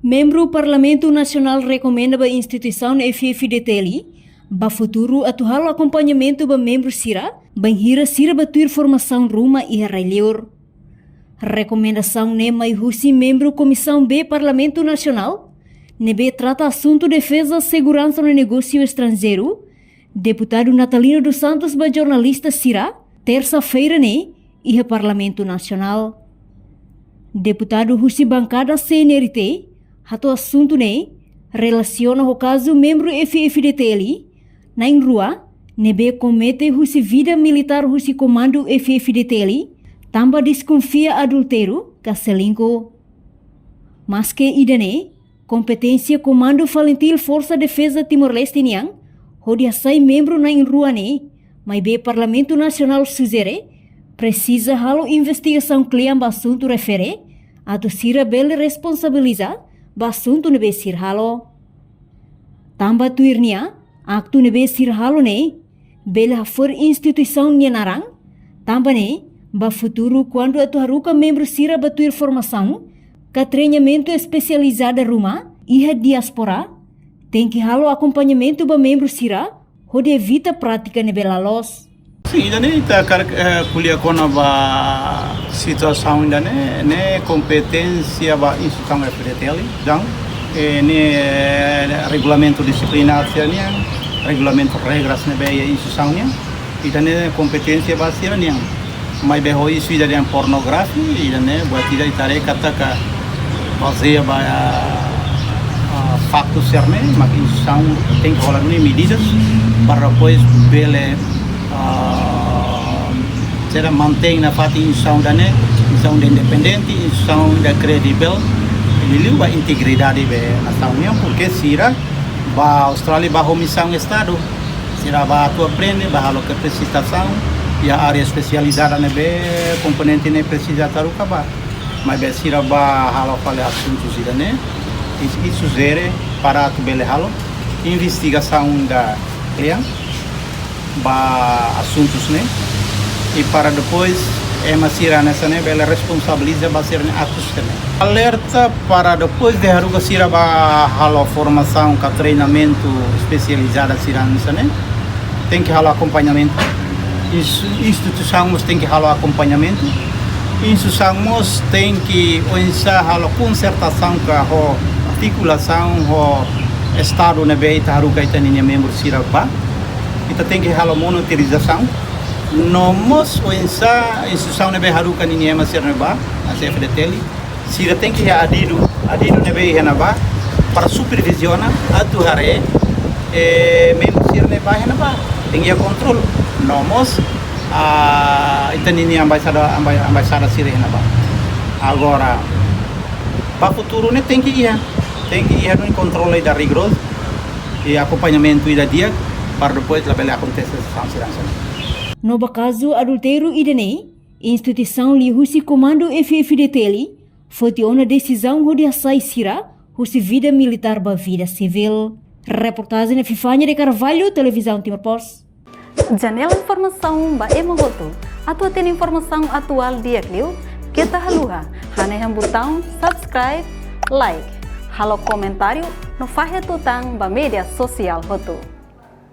Membro Parlamento Nacional recomenda a instituição FFDTL ba futuro atual acompanhamento ba membro Sira, banhira Sira batuir formação Ruma e Arraileor. Recomendação ne mai husi membro Comissão B Parlamento Nacional, nebe trata assunto defesa segurança no negócio estrangeiro, deputado Natalino dos Santos ba jornalista Sira, terça-feira ne, e Parlamento Nacional. Deputado husi bancada CNRT, hato assunto ne, relaciona o caso membro FFDTL, na rua, nebe comete husi vida militar husi comando FFDTL, tamba desconfia adultério, caselinco. Mas que idane, competência comando falentil Força Defesa Timor-Leste niang, hodia sai membro na rua ne, mas be Parlamento Nacional sugere, precisa halo investigação kliam basunto refere, atau sira bele responsabiliza, basunto nebe sir halo. Tamba tuirnia, aktu nebe sir halo ne, bele hafor instituição nyanarang, tamba ne, ba futuro quando atu haruka membro sira batuir formação, ka treinamento especializado rumah, iha diaspora, tem que halo acompanhamento ba membro sira, hode evita prática nebe lalos. Sim, dane ita kuliah kona ba situação dane ne competência ba instituição FDTL dan ne regulamento disciplinar nia regulamento regras ne ba instituiçãonya e dane competência ba nia mai be hoi suida yang pornografi e dane buat tidak itare kata ka baseia ba fakto cerne mak instituição tem que rolar medidas para depois bele será mantém na parte instituição da né, instituição independente, instituição da credível, ele liu a integridade da nação porque sira ba Austrália ba missão estado, sira ba tua aprende ba halo capacitação e a área especializada né be componente né precisa taruka ba, mas be sira ba halo fale assuntos ida né, isso zere para tu bele halo investigação da ba assuntos né e para depois masira nessa né ela responsabiliza basir atos também alerta para depois de haruga sira ba halo formação com treinamento especializada sira nessa né tem que halo acompanhamento instituição tem que halo acompanhamento instituição tem que onsa halo concertação com a articulação o estado né be haruga itania membro sira ba kita tem que halo monitorização nomos oinsa instituição nebe harukan ini ema serneba a CFDTL sira tem que adido nebe henaba para supervisiona atuare membro serneba henaba tem que control nomos itanini ambaixada sira henaba agora para futuro né tem que ir no controle da rigoroso e acompanhamento da dia para depois lá acontecer essa No caso adultério idane, instituição li husi comando FFDTL, fotiona decisão hodia sai sira, husi vida militar ba vida civil. Reportagem na Fifanya de Carvalho, Televisão Timor-Post. Janela informação ba emogoto, atau tem informação atual dia kliu, kita haluha, hane botão subscribe, like, halo comentário, no fahe tutang ba media sosial hotu.